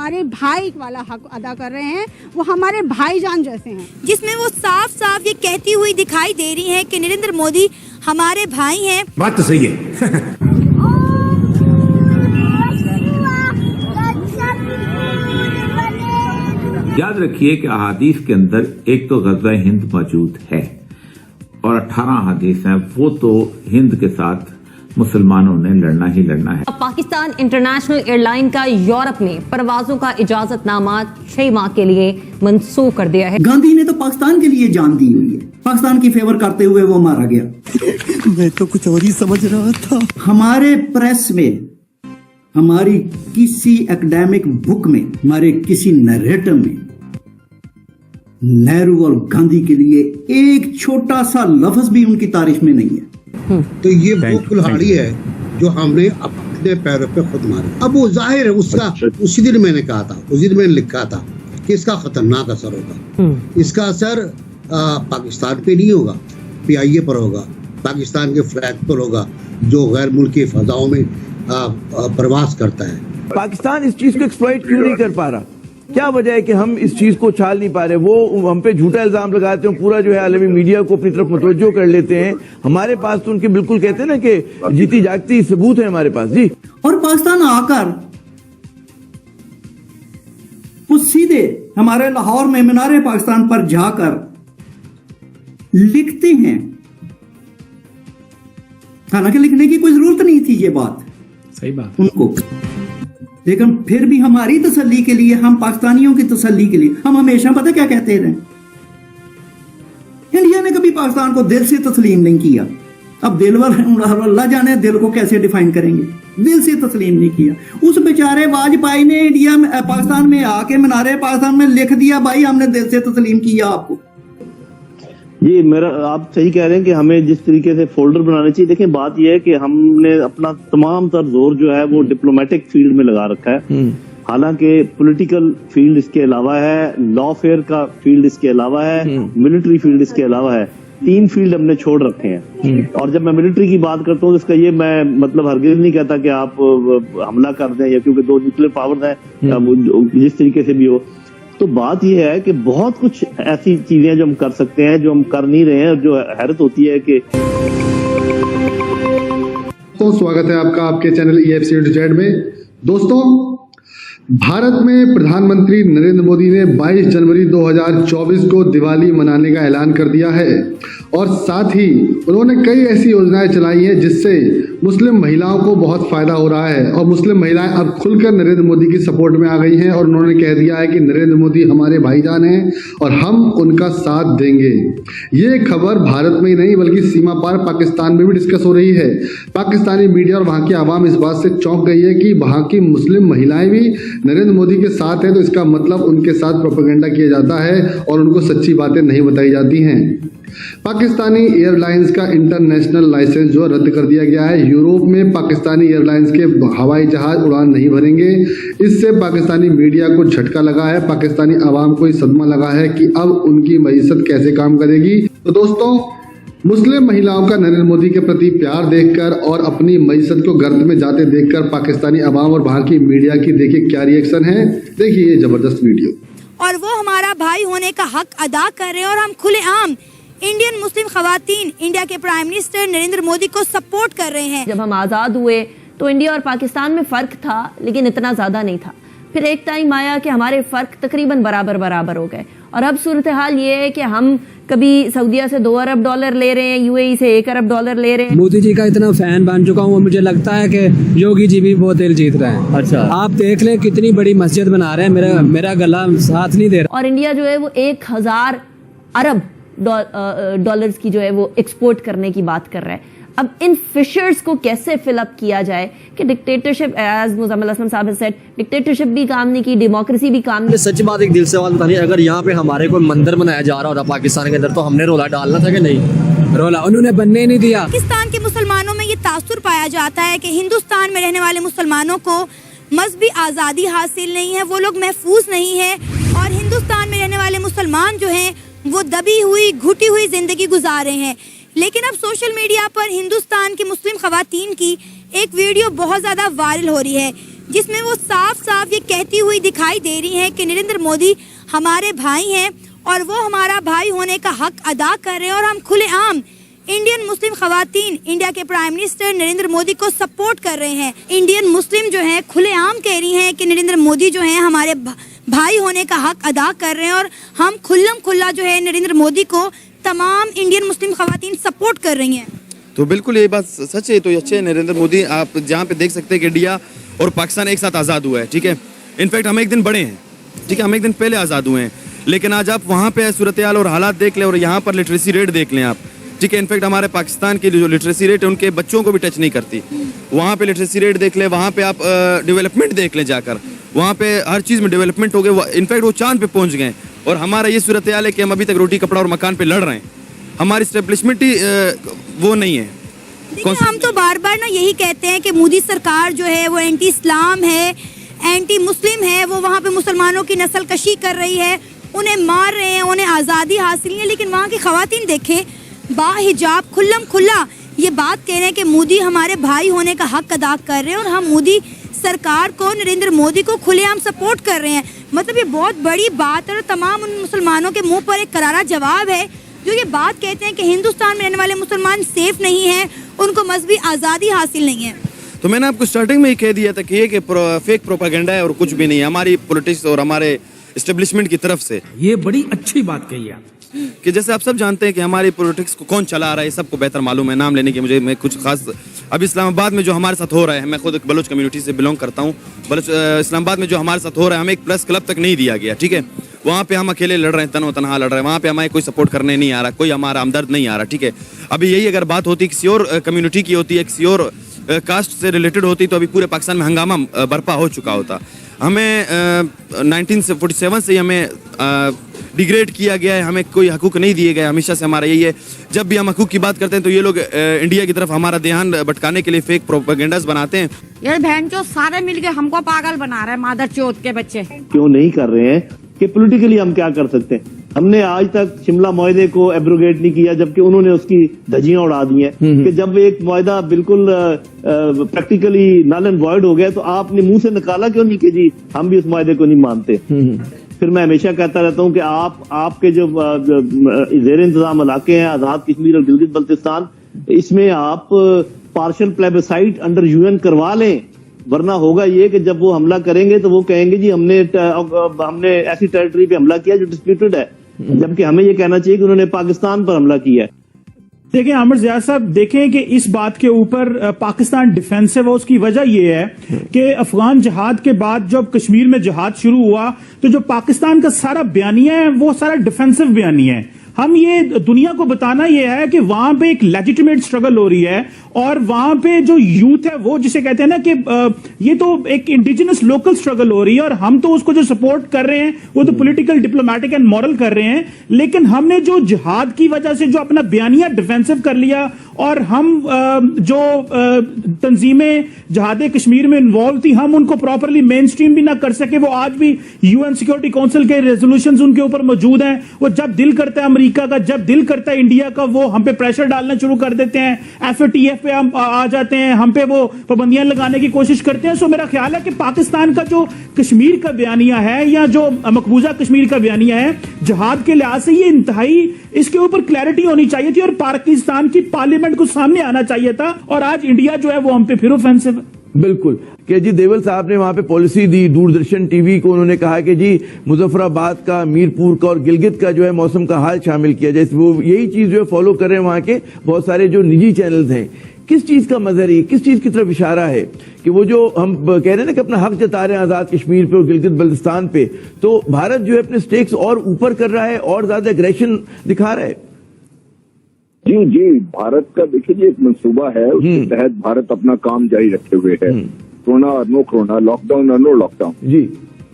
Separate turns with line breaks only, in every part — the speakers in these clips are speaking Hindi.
हमारे भाई वाला हक अदा कर रहे हैं, वो हमारे भाईजान जैसे हैं,
जिसमें वो साफ साफ ये कहती हुई दिखाई दे रही हैं कि नरेंद्र मोदी हमारे भाई हैं।
बात तो सही है।
याद रखिए कि अहादीस के अंदर एक तो ग़ज़वा हिंद मौजूद है और 18 हदीस हैं, वो तो हिंद के साथ मुसलमानों ने लड़ना ही लड़ना है।
पाकिस्तान इंटरनेशनल एयरलाइन का यूरोप में परवाजों का इजाजतनामा 6 माह के लिए मंसूख कर दिया है।
गांधी ने तो पाकिस्तान के लिए जान दी हुई है, पाकिस्तान की फेवर करते हुए वो मारा गया।
मैं तो कुछ और ही समझ रहा था।
हमारे प्रेस में, हमारी किसी एकेडमिक बुक में, हमारे किसी नरेटिव में नेहरू और गांधी के लिए एक छोटा सा लफ्ज भी उनकी तारीफ में नहीं है।
तो ये वो कुल्हाड़ी है जो हमने अपने पैरों पे खुद मारी। अब वो जाहिर है उसका, उसी दिन मैंने कहा था, उसी दिन मैंने लिखा था कि इसका खतरनाक असर होगा। इसका असर पाकिस्तान पे नहीं होगा, PIA पर होगा, पाकिस्तान के फ्लैग पर होगा जो गैर मुल्की फजाओं में प्रवास करता है।
पाकिस्तान इस चीज को एक्सप्लॉइट क्यों नहीं कर पा रहा? क्या वजह है कि हम इस चीज को छाल नहीं पा रहे? वो हम पे झूठा इल्जाम लगाते हैं, पूरा जो है आलमी मीडिया को अपनी तरफ मुतवज्जो कर लेते हैं। हमारे पास तो उनके बिल्कुल कहते हैं ना कि जीती जागती सबूत है हमारे पास जी।
और पाकिस्तान आकर वो सीधे हमारे लाहौर में मीनारे पाकिस्तान पर जाकर लिखते हैं, हालांकि लिखने की कोई जरूरत नहीं थी, ये बात
सही बात
उनको, लेकिन फिर भी हमारी तसल्ली के लिए, हम पाकिस्तानियों की तसल्ली के लिए हम हमेशा पता क्या कहते रहे, इंडिया ने कभी पाकिस्तान को दिल से तस्लीम नहीं किया। अब दिलवर अल्लाह जाने दिल को कैसे डिफाइन करेंगे, दिल से तस्लीम नहीं किया। उस बेचारे वाजपेयी ने इंडिया में, पाकिस्तान में आके मीनारे पाकिस्तान में लिख दिया, भाई हमने दिल से तस्लीम किया आपको।
ये मेरा, आप सही कह रहे हैं कि हमें जिस तरीके से फोल्डर बनाने चाहिए। देखिए बात यह है कि हमने अपना तमाम तर जोर जो है वो डिप्लोमेटिक फील्ड में लगा रखा है, हालांकि पॉलिटिकल फील्ड इसके अलावा है, लॉ फेयर का फील्ड इसके अलावा है, मिलिट्री फील्ड इसके अलावा है। 3 फील्ड हमने छोड़ रखे हैं। और जब मैं मिलिट्री की बात करता हूँ तो इसका ये मैं मतलब हरगिज नहीं कहता कि आप हमला कर दें, या क्योंकि 2 न्यूक्लियर पावर्स हैं जिस तरीके से भी हो। तो बात यह है कि बहुत कुछ ऐसी चीजें जो हम कर सकते हैं जो हम कर नहीं रहे हैं, और जो हैरत होती है कि
तो स्वागत है आपका आपके चैनल EFC में। दोस्तों, भारत में प्रधानमंत्री नरेंद्र मोदी ने 22 जनवरी 2024 को दिवाली मनाने का ऐलान कर दिया है और साथ ही उन्होंने कई ऐसी योजनाएं चलाई हैं जिससे मुस्लिम महिलाओं को बहुत फायदा हो रहा है और मुस्लिम महिलाएं अब खुलकर नरेंद्र मोदी की सपोर्ट में आ गई हैं और उन्होंने कह दिया है कि नरेंद्र मोदी हमारे भाईजान हैं और हम उनका साथ देंगे। ये खबर भारत में ही नहीं बल्कि सीमा पार पाकिस्तान में भी डिस्कस हो रही है। पाकिस्तानी मीडिया और वहाँ की आवाम इस बात से चौंक गई है कि वहाँ की मुस्लिम महिलाएं भी नरेंद्र मोदी के साथ है, तो इसका मतलब उनके साथ प्रोपेगेंडा किया जाता है और उनको सच्ची बातें नहीं बताई जाती हैं। पाकिस्तानी एयरलाइंस का इंटरनेशनल लाइसेंस जो रद्द कर दिया गया है। यूरोप में पाकिस्तानी एयरलाइंस के हवाई जहाज उड़ान नहीं भरेंगे। इससे पाकिस्तानी मीडिया को झटका लगा है, पाकिस्तानी आवाम को सदमा लगा है कि अब उनकी मईशत कैसे काम करेगी। तो दोस्तों, मुस्लिम महिलाओं का नरेंद्र मोदी के प्रति प्यार देखकर और अपनी मईशत को गर्त में जाते देखकर पाकिस्तानी आवाम और वहाँ की मीडिया की देखिए क्या रिएक्शन है। देखिए ये जबरदस्त वीडियो।
और वो हमारा भाई होने का हक अदा कर रहे हैं और हम खुलेआम इंडियन मुस्लिम खवातीन इंडिया के प्राइम मिनिस्टर नरेंद्र मोदी को सपोर्ट कर रहे हैं।
जब हम आज़ाद हुए तो इंडिया और पाकिस्तान में फ़र्क था, लेकिन इतना ज़्यादा नहीं था। फिर एक टाइम आया कि हमारे फ़र्क तकरीबन बराबर हो गए और अब सूरत हाल ये है कि हम कभी सऊदीया से $2 अरब ले रहे हैं, UAE से $1 अरब ले रहे हैं।
मोदी जी का इतना फैन बन चुका हूँ, मुझे लगता है कि योगी जी भी बहुत दिल जीत रहे हैं। अच्छा, आप देख लें कितनी बड़ी मस्जिद बना रहे हैं, मेरा गला साथ नहीं दे रहा।
और इंडिया जो है वो 1000 अरब डॉलर्स की जो है वो एक्सपोर्ट करने की बात कर रहा है। अब इन फिशर्स को कैसे फिलअप किया जाए कि डिक्टेटरशिप, एज मुज़म्मिल असलम साहब ने सेड, डिक्टेटरशिप भी काम नहीं की, डेमोक्रेसी भी काम नहीं।
सच बात एक दिल से बात बतानी, अगर यहाँ पे हमारे कोई मंदिर बनाया जा रहा होता पाकिस्तान के अंदर तो हमने रोला डालना था कि नहीं? रोला उन्होंने बनने ही नहीं दिया।
पाकिस्तान के मुसलमानों में ये तासुर पाया जाता है कि हिंदुस्तान में रहने वाले मुसलमानों को मजहबी आज़ादी हासिल नहीं है, वो लोग महफूज नहीं है, और हिंदुस्तान में रहने वाले मुसलमान जो हैं वो दबी हुई घुटी हुई जिंदगी गुजार रहे हैं। लेकिन अब सोशल मीडिया पर हिंदुस्तान की मुस्लिम खवातीन की एक वीडियो बहुत ज़्यादा वायरल हो रही है। जिसमें वो साफ साफ ये कहती हुई दिखाई दे रही हैं कि नरेंद्र मोदी हमारे भाई हैं और वो हमारा भाई होने का हक अदा कर रहे हैं और हम खुलेआम इंडियन मुस्लिम खवातीन इंडिया के प्राइम मिनिस्टर नरेंद्र मोदी को सपोर्ट कर रहे हैं। इंडियन मुस्लिम जो है खुलेआम कह रही हैं कि नरेंद्र मोदी जो है हमारे भाई होने का हक अदा कर रहे हैं और हम खुल्लम खुल्ला जो है नरेंद्र मोदी को तमाम इंडियन मुस्लिम खवातीन सपोर्ट कर रही हैं।
तो बिल्कुल ये बात सच है। तो अच्छे नरेंद्र मोदी, आप जहाँ पे देख सकते हैं कि इंडिया और पाकिस्तान एक साथ आज़ाद हुआ है, ठीक है। इनफैक्ट हम एक दिन बड़े हैं, ठीक है, हम एक दिन पहले आज़ाद हुए हैं। लेकिन आज आप वहाँ पे सूरत हाल और हालात देख लें और यहाँ पर लिटरेसी रेट देख लें आप, ठीक है। इनफैक्ट हमारे पाकिस्तान की जो लिटरेसी रेट है उनके बच्चों को भी टच नहीं करती। वहाँ पे लिटरेसी रेट देख लें, वहाँ पे आप डेवलपमेंट देख लें जाकर, वहाँ पे हर चीज़ में डेवलपमेंट हो गए। इनफैक्ट वो चांद पे पहुँच गए और हमारा ये सूरत हाल है कि हम अभी तक रोटी कपड़ा और मकान पे लड़ रहे हैं। हमारी स्टेब्लिशमेंट ही वो नहीं है।
हम तो बार बार ना यही कहते हैं कि मोदी सरकार जो है वो एंटी इस्लाम है, एंटी मुस्लिम है, वो वहाँ पे मुसलमानों की नस्ल कशी कर रही है, उन्हें मार रहे हैं, उन्हें आज़ादी हासिल नहीं है। लेकिन वहाँ की खवातीन देखें, बाहिजाब खुल्लम खुल्ला ये बात कह रहे हैं कि मोदी हमारे भाई होने का हक अदा कर रहे हैं और हम मोदी सरकार को, नरेंद्र मोदी को खुलेआम सपोर्ट कर रहे हैं। मतलब ये बहुत बड़ी बात है और तमाम उन मुसलमानों के मुंह पर एक करारा जवाब है जो ये बात कहते हैं कि हिंदुस्तान में रहने वाले मुसलमान सेफ नहीं हैं, उनको मजहबी आज़ादी हासिल नहीं है।
तो मैंने आपको स्टार्टिंग में ही कह दिया था कि ये कि फेक प्रोपेगेंडा है और कुछ भी नहीं है हमारी पॉलिटिक्स और हमारे एस्टेब्लिशमेंट की तरफ से।
ये बड़ी अच्छी बात कही आप
कि जैसे आप सब जानते हैं कि हमारी पॉलिटिक्स को कौन चला रहा है, सबको बेहतर मालूम है। नाम लेने की मैं कुछ खास, अब इस्लामाबाद में जो हमारे साथ हो रहा है, मैं खुद एक बलोच कम्युनिटी से बिलोंग करता हूँ। इस्लामाबाद में जो हमारे साथ हो रहा है, हमें एक प्रेस क्लब तक नहीं दिया गया, ठीक है। वहाँ पे हम अकेले लड़ रहे हैं, तनो तनहा लड़ रहे हैं, वहाँ पे हमारे कोई सपोर्ट करने नहीं आ रहा, कोई हमारा हमदर्द नहीं आ रहा, ठीक है। अभी यही अगर बात होती किसी और कम्युनिटी की होती है, किसी और कास्ट से रिलेटेड होती, तो अभी पूरे पाकिस्तान में हंगामा बर्पा हो चुका होता। हमें 1947 से हमें डिग्रेड किया गया है, हमें कोई हकूक नहीं दिए गए। हमेशा से हमारा यही है, जब भी हम हकूक की बात करते हैं तो ये लोग इंडिया की तरफ हमारा ध्यान भटकाने के लिए फेक प्रोपेगेंडास बनाते हैं।
ये बहन चो सारे मिलके हमको पागल बना रहे हैं, मादर चौथ के बच्चे।
क्यों नहीं कर रहे हैं कि पॉलिटिकली हम क्या कर सकते हैं। हमने आज तक शिमला मुआहदे को एब्रोगेट नहीं किया, जबकि उन्होंने उसकी धज्जियां उड़ा दी हैं कि जब एक मुआहदा बिल्कुल प्रैक्टिकली नल एंड वॉइड हो गया तो आपने मुंह से निकाला क्यों नहीं कि जी हम भी उस मुआहदे को नहीं मानते। फिर मैं हमेशा कहता रहता हूं कि आपके जो ज़ेर इंतजाम इलाके हैं, आजाद कश्मीर और गिलगित बल्तिस्तान, इसमें आप पार्शियल प्लेबिसाइट अंडर यूएन करवा लें, वरना होगा ये कि जब वो हमला करेंगे तो वो कहेंगे जी हमने ऐसी टेरिटरी पे हमला किया जो डिस्प्यूटेड है, जबकि हमें ये कहना चाहिए कि उन्होंने पाकिस्तान पर हमला किया है।
देखिए आमिर ज़ियाद साहब, देखें कि इस बात के ऊपर पाकिस्तान डिफेंसिव है। उसकी वजह यह है कि अफगान जहाद के बाद जब कश्मीर में जहाद शुरू हुआ तो जो पाकिस्तान का सारा बयानिया है वो सारा डिफेंसिव बयानिया है। हम ये दुनिया को बताना यह है कि वहां पे एक लेजिटिमेट स्ट्रगल हो रही है और वहां पे जो यूथ है वो जिसे कहते हैं ना कि ये तो एक इंडिजिनस लोकल स्ट्रगल हो रही है और हम तो उसको जो सपोर्ट कर रहे हैं वो तो पॉलिटिकल, डिप्लोमेटिक एंड मॉरल कर रहे हैं। लेकिन हमने जो जिहाद की वजह से जो अपना बयानिया डिफेंसिव कर लिया और हम जो तंजीमें जहाद कश्मीर में इन्वॉल्व थी हम उनको प्रॉपरली मेन स्ट्रीम भी ना कर सके। वो आज भी यूएन सिक्योरिटी काउंसिल के रेजोल्यूशंस उनके ऊपर मौजूद हैं। वो जब दिल करता है अमेरिका का, जब दिल करता है इंडिया का, वो हम पे प्रेशर डालना शुरू कर देते हैं, FATF पे हम आ जाते हैं, हम पे वो पाबंदियां लगाने की कोशिश करते हैं। सो मेरा ख्याल है कि पाकिस्तान का जो कश्मीर का बयानिया है या जो मकबूजा कश्मीर का बयानिया है, जहाद के लिहाज से ये इंतहाई, इसके ऊपर क्लैरिटी होनी चाहिए थी और पाकिस्तान की पार्लियामेंट को सामने आना चाहिए था। और आज इंडिया जो है वो हम पे फिर ऑफेंसिव है।
बिल्कुल कि जी देवल साहब ने वहां पे पॉलिसी दी, दूरदर्शन टीवी को उन्होंने कहा कि जी मुजफ्फराबाद का, मीरपुर का और गिलगित का जो है मौसम का हाल शामिल किया जाए। वो यही चीज जो है फॉलो कर रहे हैं वहां के बहुत सारे जो निजी चैनल्स हैं। किस चीज का मजहर है, किस चीज की तरफ इशारा है कि वो जो हम कह रहे हैं ना कि अपना हक जता रहे हैं आजाद कश्मीर पे और गिलगित बल्तिस्तान पे, तो भारत जो है अपने स्टेक्स और ऊपर कर रहा है और ज्यादा एग्रेशन दिखा रहा है।
जी भारत का देखिए जी एक मंसूबा है, उसके तहत भारत अपना काम जारी रखे हुए है। कोरोना और नो कोरोना, लॉकडाउन और नो लॉकडाउन जी।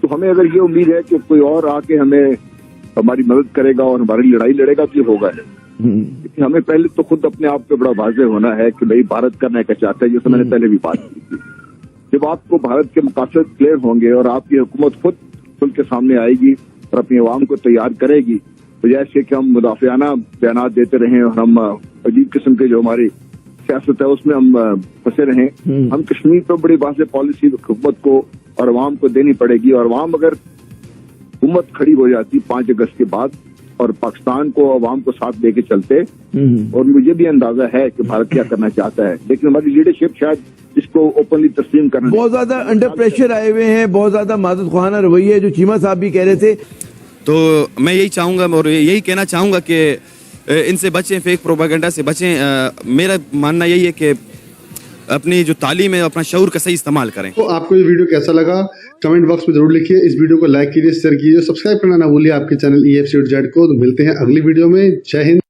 तो हमें अगर ये उम्मीद है कि कोई और आके हमारी मदद करेगा और हमारी लड़ाई लड़ेगा तो ये होगा है। लेकिन हमें पहले तो खुद अपने आप पे बड़ा वाज़ेह होना है कि भाई भारत करना क्या चाहता है, जैसे मैंने पहले भी बात की थी। जब आपको भारत के मकासद क्लियर होंगे और आपकी हुकूमत खुद खुल के सामने आएगी और अपनी आवाम को तैयार करेगी, तो जैसे कि हम मुदाफियाना बयान देते रहे और हम अजीब किस्म के जो हमारी सियासत है उसमें हम फंसे रहें। हम कश्मीर पर बड़ी वाज़ेह पॉलिसी हुकूमत को और अवाम को देनी पड़ेगी, और अवाम अगर हुकूमत खड़ी हो जाती 5 अगस्त के बाद और पाकिस्तान को अवाम को साथ लेके चलते, और मुझे भी अंदाजा है कि भारत क्या करना चाहता है, लेकिन हमारी लीडरशिप शायद इसको ओपनली तस्लीम करना।
बहुत ज्यादा अंडर प्रेशर आए हुए हैं, बहुत ज्यादा मादद ख्वाना रवैया जो चीमा साहब भी कह रहे थे।
तो मैं यही चाहूंगा और यही कहना चाहूंगा कि इनसे बचें, फेक प्रोपेगेंडा से बचें। मेरा मानना यही है कि अपनी जो तालीम है अपना शऊर का सही इस्तेमाल करें।
तो आपको ये वीडियो कैसा लगा कमेंट बॉक्स में जरूर लिखिए। इस वीडियो को लाइक कीजिए, शेयर कीजिए, सब्सक्राइब करना ना भूलिए आपके चैनल EFC.Z को। तो मिलते हैं अगली वीडियो में। जय हिंद।